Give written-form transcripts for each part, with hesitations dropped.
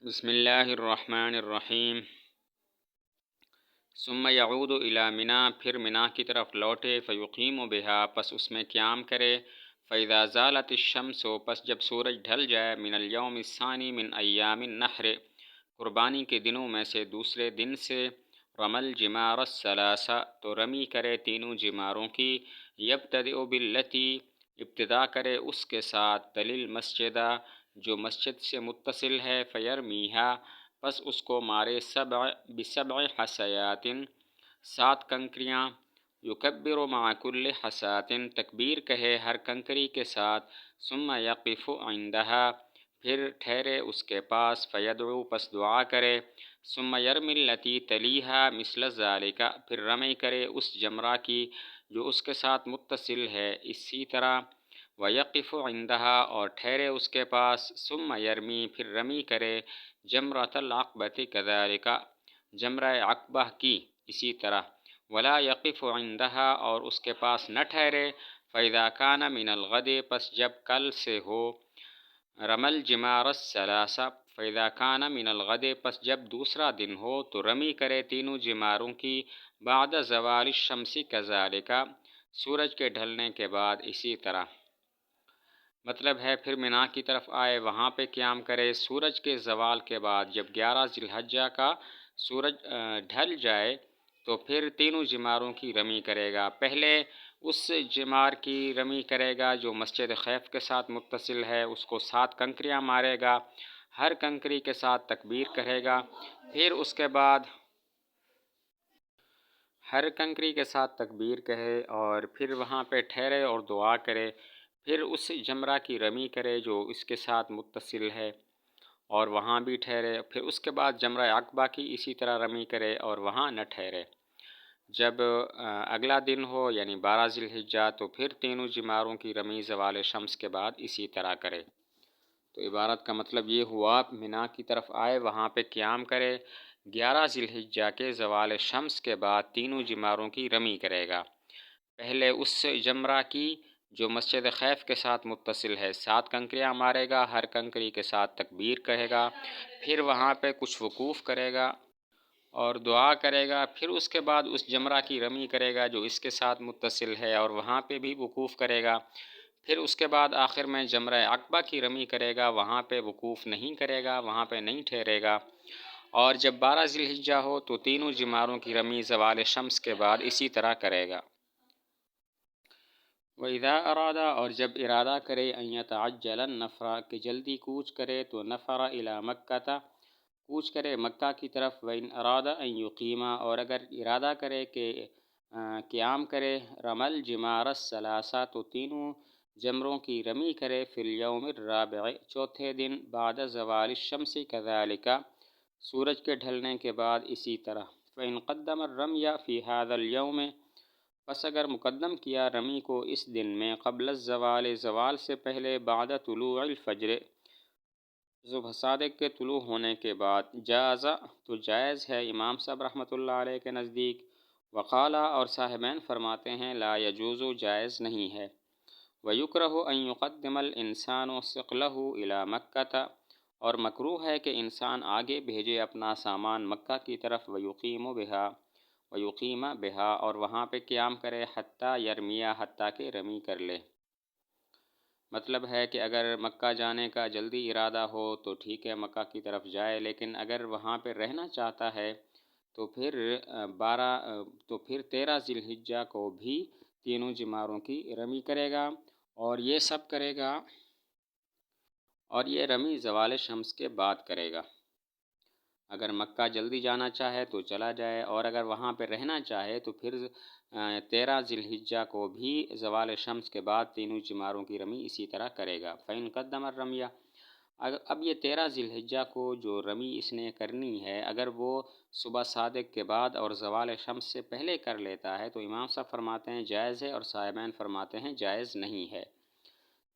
بسم اللہ الرحمن الرحیم۔ ثم یعود الی منا، پھر منا کی طرف لوٹے، فیقیم بہا، پس اس میں قیام کرے، فاذا زالت الشمس، پس جب سورج ڈھل جائے، من الیوم الثانی من ایام النحر، قربانی کے دنوں میں سے دوسرے دن سے، رمل جمار الثلاثہ، تو رمی کرے تینوں جماروں کی، یبتدئ باللتی، ابتدا کرے اس کے ساتھ، تلیل مسجدہ، جو مسجد سے متصل ہے، فیرمیہا، پس اس کو مارے بسبع حسیات، 7 کنکریاں، یکبر مع کل حسات، تکبیر کہے ہر کنکری کے ساتھ، ثم یقف عندہا، پھر ٹھہرے اس کے پاس، فیدعو، پس دعا کرے، ثم یرمی التی تلیہا مثل ذالک، پھر رمی کرے اس جمرہ کی جو اس کے ساتھ متصل ہے اسی طرح، ویقف عندہا، اور ٹھہرے اس کے پاس، ثم یرمی، پھر رمی کرے، جمرۃ العقبۃ کذالک، جمرہ عقبہ کی اسی طرح، ولا یقف عندہا، اور اس کے پاس نہ ٹھہرے، فاذا کان من الغد، پس جب کل سے ہو، رمل جمار الثلاثہ، فاذا کان من الغد، پس جب دوسرا دن ہو تو رمی کرے تینوں جماروں کی، بعد زوال الشمس کذالک، سورج کے ڈھلنے کے بعد اسی طرح۔ مطلب ہے پھر منا کی طرف آئے، وہاں پہ قیام کرے، سورج کے زوال کے بعد جب 11 ذی الحجہ کا سورج ڈھل جائے تو پھر تینوں جماروں کی رمی کرے گا۔ پہلے اس جمار کی رمی کرے گا جو مسجد خیف کے ساتھ متصل ہے، اس کو 7 کنکریاں مارے گا، ہر کنکری کے ساتھ تکبیر کرے گا، پھر اس کے بعد ہر کنکری کے ساتھ تکبیر کہے اور پھر وہاں پہ ٹھہرے اور دعا کرے، پھر اس جمرہ کی رمی کرے جو اس کے ساتھ متصل ہے اور وہاں بھی ٹھہرے، پھر اس کے بعد جمرہ عقبہ کی اسی طرح رمی کرے اور وہاں نہ ٹھہرے۔ جب اگلا دن ہو یعنی 12 ذی الحجہ، تو پھر تینوں جماروں کی رمی زوال شمس کے بعد اسی طرح کرے۔ تو عبارت کا مطلب یہ ہوا، منا کی طرف آئے، وہاں پہ قیام کرے، 11 ذی الحجہ کے زوال شمس کے بعد تینوں جماروں کی رمی کرے گا۔ پہلے اس جمرہ کی جو مسجد خیف کے ساتھ متصل ہے 7 کنکریاں مارے گا، ہر کنکری کے ساتھ تکبیر کہے گا، پھر وہاں پہ کچھ وقوف کرے گا اور دعا کرے گا، پھر اس کے بعد اس جمرہ کی رمی کرے گا جو اس کے ساتھ متصل ہے اور وہاں پہ بھی وقوف کرے گا، پھر اس کے بعد آخر میں جمرہ عقبہ کی رمی کرے گا، وہاں پہ وقوف نہیں کرے گا، وہاں پہ نہیں ٹھہرے گا، اور جب 12 ذی الحجہ ہو تو تینوں جماروں کی رمی زوال شمس کے بعد اسی طرح کرے گا۔ وَإِذَا أَرَادَ، اور جب ارادہ کرے، أَن يَتَعَجَّلَ النَّفْرَ، کہ جلدی کوچ کرے، تو نفر إِلَى مَكَّةَ، کوچ کرے مکہ کی طرف، وَإِنْ أَرَادَ أَن يُقِيمَ، اور اگر ارادہ کرے کہ قیام کرے، رمل جمار الثلاثہ، تو تینوں جمروں کی رمی کرے، فی الیوم الرابع، چوتھے دن، بعد زوال الشمس کذالک، سورج کے ڈھلنے کے بعد اسی طرح، فإن قدم الرمی فی هذا اليوم، پس اگر مقدم کیا رمی کو اس دن میں، قبل الزوال، زوال سے پہلے، بعد طلوع الفجر، صبح صادق کے طلوع ہونے کے بعد، جاز، تو جائز ہے امام صاحب رحمۃ اللہ علیہ کے نزدیک، وقالا، اور صاحبین فرماتے ہیں، لا یجوز، جائز نہیں ہے، وَيُكْرَهُ أَن يُقَدِّمَ الْإِنسَانُ ثِقْلَهُ إِلَى مَكَّةَ، اور مکروہ ہے کہ انسان آگے بھیجے اپنا سامان مکہ کی طرف، ویقیم بہا، اور وہاں پہ قیام کرے، حتیٰ یرمیہ، حتیٰ کہ رمی کر لے۔ مطلب ہے کہ اگر مکہ جانے کا جلدی ارادہ ہو تو ٹھیک ہے، مکہ کی طرف جائے، لیکن اگر وہاں پہ رہنا چاہتا ہے تو پھر 13 ذی الحجہ کو بھی تینوں جماروں کی رمی کرے گا، اور یہ سب کرے گا، اور یہ رمی زوال شمس کے بعد کرے گا۔ اگر مکہ جلدی جانا چاہے تو چلا جائے، اور اگر وہاں پہ رہنا چاہے تو پھر 13 ذی الحجہ کو بھی زوال شمس کے بعد تینوں جماروں کی رمی اسی طرح کرے گا۔ فَإِن قَدَّمَ الرَّمْيَ، اب یہ 13 ذی الحجہ کو جو رمی اس نے کرنی ہے، اگر وہ صبح صادق کے بعد اور زوال شمس سے پہلے کر لیتا ہے تو امام صاحب فرماتے ہیں جائز ہے، اور صاحبین فرماتے ہیں جائز نہیں ہے۔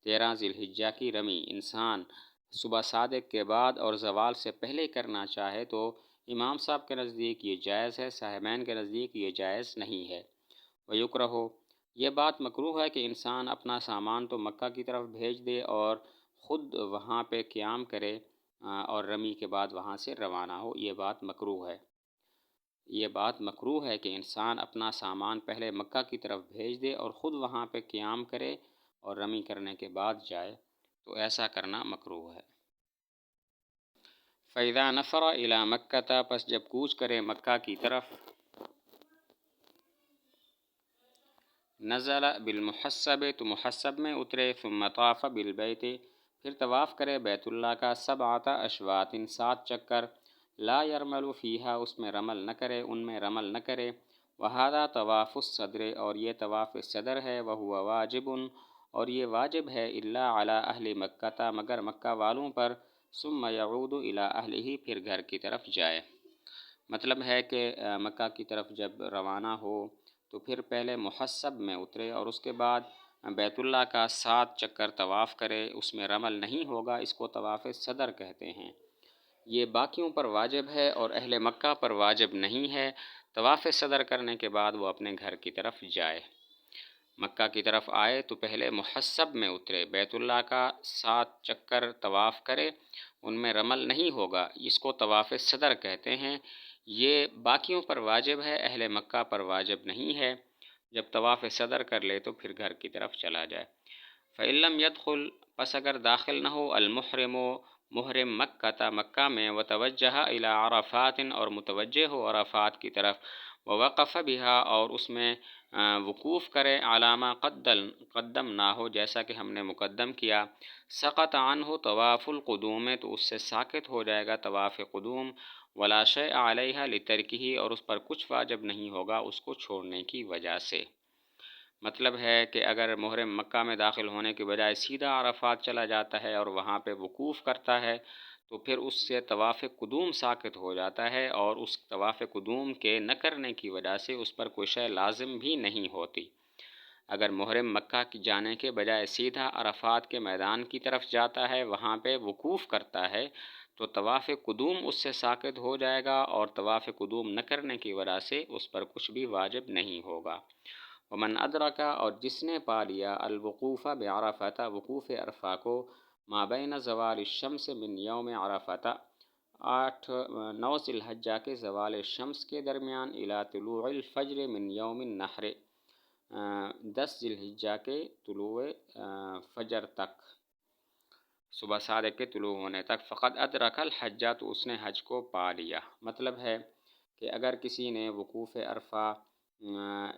13 ذی الحجہ کی رمی انسان صبح صادق کے بعد اور زوال سے پہلے کرنا چاہے تو امام صاحب کے نزدیک یہ جائز ہے، صاحبین کے نزدیک یہ جائز نہیں ہے۔ وَيُكْرَهُ، یہ بات مکروہ ہے کہ انسان اپنا سامان تو مکہ کی طرف بھیج دے اور خود وہاں پہ قیام کرے، اور رمی کے بعد وہاں سے روانہ ہو، یہ بات مکروہ ہے۔ یہ بات مکروہ ہے کہ انسان اپنا سامان پہلے مکہ کی طرف بھیج دے اور خود وہاں پہ قیام کرے اور رمی کرنے کے بعد جائے، تو ایسا کرنا مکروہ ہے۔ فَإِذَا نَفَرَ إِلَى مَكَّةَ، پس جب کوچ کرے مکہ کی طرف، نزل بالمحسب، تو محسب میں اترے، ثم طاف بالبیت، پھر طواف کرے بیت اللہ کا، 7 اشواط، 7 چکر، لا یرمل فیہا، اس میں رمل نہ کرے، ان میں رمل نہ کرے، وہذا طواف الصدر، اور یہ طواف صدر ہے، وہو واجب، اور یہ واجب ہے، الا علی اہل مکہ، مگر مکہ والوں پر، ثم یعود الی اہلہ، پھر گھر کی طرف جائے۔ مطلب ہے کہ مکہ کی طرف جب روانہ ہو تو پھر پہلے محسب میں اترے اور اس کے بعد بیت اللہ کا 7 چکر طواف کرے، اس میں رمل نہیں ہوگا، اس کو طواف صدر کہتے ہیں۔ یہ باقیوں پر واجب ہے اور اہل مکہ پر واجب نہیں ہے۔ طواف صدر کرنے کے بعد وہ اپنے گھر کی طرف جائے۔ مکہ کی طرف آئے تو پہلے محسب میں اترے، بیت اللہ کا 7 چکر طواف کرے، ان میں رمل نہیں ہوگا، اس کو طواف صدر کہتے ہیں۔ یہ باقیوں پر واجب ہے، اہل مکہ پر واجب نہیں ہے۔ جب طواف صدر کر لے تو پھر گھر کی طرف چلا جائے۔ فَإِن لَّمْ يَدْخُلْ، پس اگر داخل نہ ہو، المحرم، محرم مکہ میں، وتوجہ الی عرفات، اور متوجہ ہو عرفات کی طرف، ووقف بہا، اور اس میں وقوف کرے، علامہ قدم نہ ہو، جیسا کہ ہم نے مقدم کیا، سقط عنہ طواف القدوم، تو اس سے ساقط ہو جائے گا طواف قدوم، ولا شیء علیہ لترکہ، اور اس پر کچھ واجب نہیں ہوگا اس کو چھوڑنے کی وجہ سے۔ مطلب ہے کہ اگر محرم مکہ میں داخل ہونے کے بجائے سیدھا عرفات چلا جاتا ہے اور وہاں پہ وقوف کرتا ہے تو پھر اس سے طواف قدوم ساقط ہو جاتا ہے، اور اس طواف قدوم کے نہ کرنے کی وجہ سے اس پر کوئی شے لازم بھی نہیں ہوتی۔ اگر محرم مکہ کی جانے کے بجائے سیدھا عرفات کے میدان کی طرف جاتا ہے، وہاں پہ وقوف کرتا ہے، تو طواف قدوم اس سے ساقط ہو جائے گا، اور طواف قدوم نہ کرنے کی وجہ سے اس پر کچھ بھی واجب نہیں ہوگا۔ ومن ادرک، اور جس نے پا لیا، الوقوف بعرفہ، وقوف عرفہ کو، ما بین زوال الشمس من یوم عرفہ، 9 ذی الحجہ کے زوال شمس کے درمیان، الی طلوع الفجر من یوم النحر، 10 ذی الحجہ کے طلوع فجر تک، صبح صادق کے طلوع ہونے تک، فقد ادرک الحجہ، تو اس نے حج کو پا لیا۔ مطلب ہے کہ اگر کسی نے وقوف عرفہ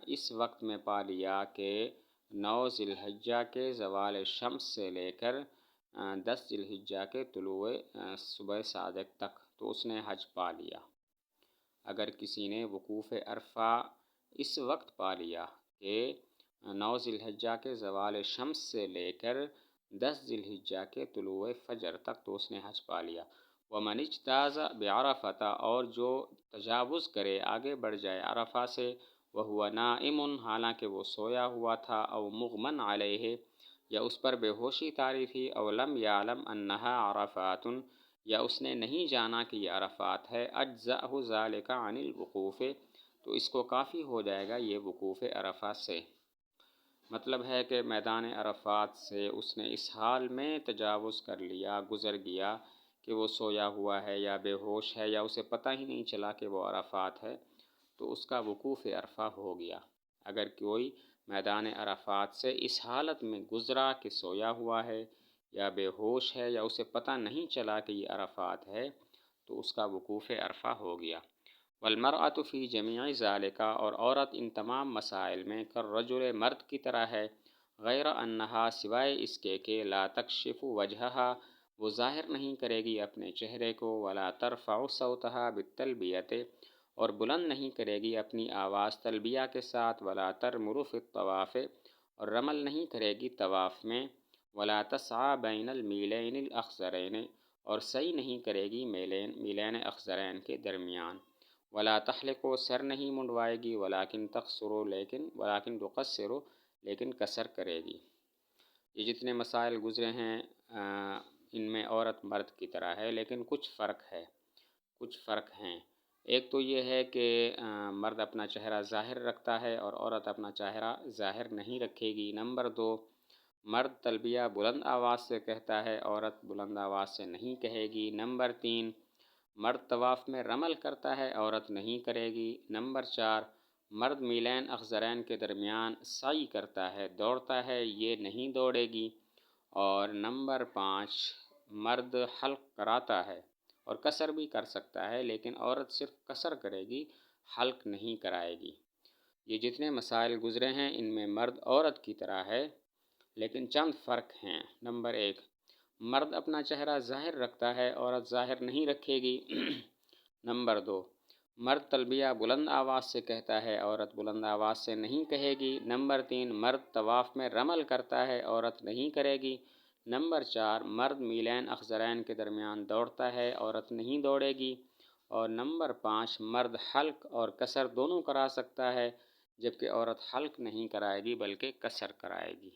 اس وقت میں پا لیا کہ 9 ذی الحجہ کے زوال شمس سے لے کر 10 ذی الحجہ کے طلوع صبح صادق تک، تو اس نے حج پا لیا۔ اگر کسی نے وقوف عرفہ اس وقت پا لیا کہ 9 ذی الحجہ کے زوال شمس سے لے کر 10 ذی الحجہ کے طلوع فجر تک، تو اس نے حج پا لیا۔ ومن اجتاز بعرفہ، اور جو تجاوز کرے، آگے بڑھ جائے عرفہ سے، وہو نائم، حالانکہ وہ سویا ہوا تھا، او مغمن علیہ، یا اس پر بے ہوشی طاری تھی، او لم یعلم انہا عرفات، یا اس نے نہیں جانا کہ یہ عرفات ہے، اجزأہ ذالک عن الوقوف، تو اس کو کافی ہو جائے گا یہ وقوف عرفہ سے۔ مطلب ہے کہ میدان عرفات سے اس نے اس حال میں تجاوز کر لیا، گزر گیا کہ وہ سویا ہوا ہے یا بے ہوش ہے، یا اسے پتہ ہی نہیں چلا کہ وہ عرفات ہے، تو اس کا وقوف عرفہ ہو گیا۔ اگر کوئی میدان عرفات سے اس حالت میں گزرا کہ سویا ہوا ہے یا بے ہوش ہے، یا اسے پتہ نہیں چلا کہ یہ عرفات ہے، تو اس کا وقوف عرفہ ہو گیا۔ والمرأة فی جمیع ذالک، اور عورت ان تمام مسائل میں کالرجل، مرد کی طرح ہے، غیر انہا، سوائے اس کے کہ لا تکشف وجہہا، وہ ظاہر نہیں کرے گی اپنے چہرے کو، ولا ترفع صوتہا بالتلبیۃ، اور بلند نہیں کرے گی اپنی آواز تلبیہ کے ساتھ، ولا ترمل فی الطواف، اور رمل نہیں کرے گی طواف میں، ولا تسعی بین المیلین الاخضرین، اور سعی نہیں کرے گی میلین اخضرین کے درمیان، ولا تحلق، سر نہیں منڈوائے گی، ولکن تقصر، لیکن قصر کرے گی۔ یہ جتنے مسائل گزرے ہیں ان میں عورت مرد کی طرح ہے، لیکن کچھ فرق ہیں۔ ایک تو یہ ہے کہ مرد اپنا چہرہ ظاہر رکھتا ہے اور عورت اپنا چہرہ ظاہر نہیں رکھے گی۔ نمبر 2، مرد تلبیہ بلند آواز سے کہتا ہے، عورت بلند آواز سے نہیں کہے گی۔ نمبر 3، مرد طواف میں رمل کرتا ہے، عورت نہیں کرے گی۔ نمبر 4، مرد میلین اخضرین کے درمیان سعی کرتا ہے، دوڑتا ہے، یہ نہیں دوڑے گی۔ اور نمبر 5، مرد حلق کراتا ہے اور قصر بھی کر سکتا ہے، لیکن عورت صرف قصر کرے گی، حلق نہیں کرائے گی۔ یہ جتنے مسائل گزرے ہیں ان میں مرد عورت کی طرح ہے، لیکن چند فرق ہیں۔ نمبر 1، مرد اپنا چہرہ ظاہر رکھتا ہے، عورت ظاہر نہیں رکھے گی۔ نمبر 2، مرد تلبیہ بلند آواز سے کہتا ہے، عورت بلند آواز سے نہیں کہے گی۔ نمبر 3، مرد طواف میں رمل کرتا ہے، عورت نہیں کرے گی۔ نمبر 4، مرد میلین اخضرین کے درمیان دوڑتا ہے، عورت نہیں دوڑے گی۔ اور نمبر 5، مرد حلق اور قصر دونوں کرا سکتا ہے، جبکہ عورت حلق نہیں کرائے گی بلکہ قصر کرائے گی۔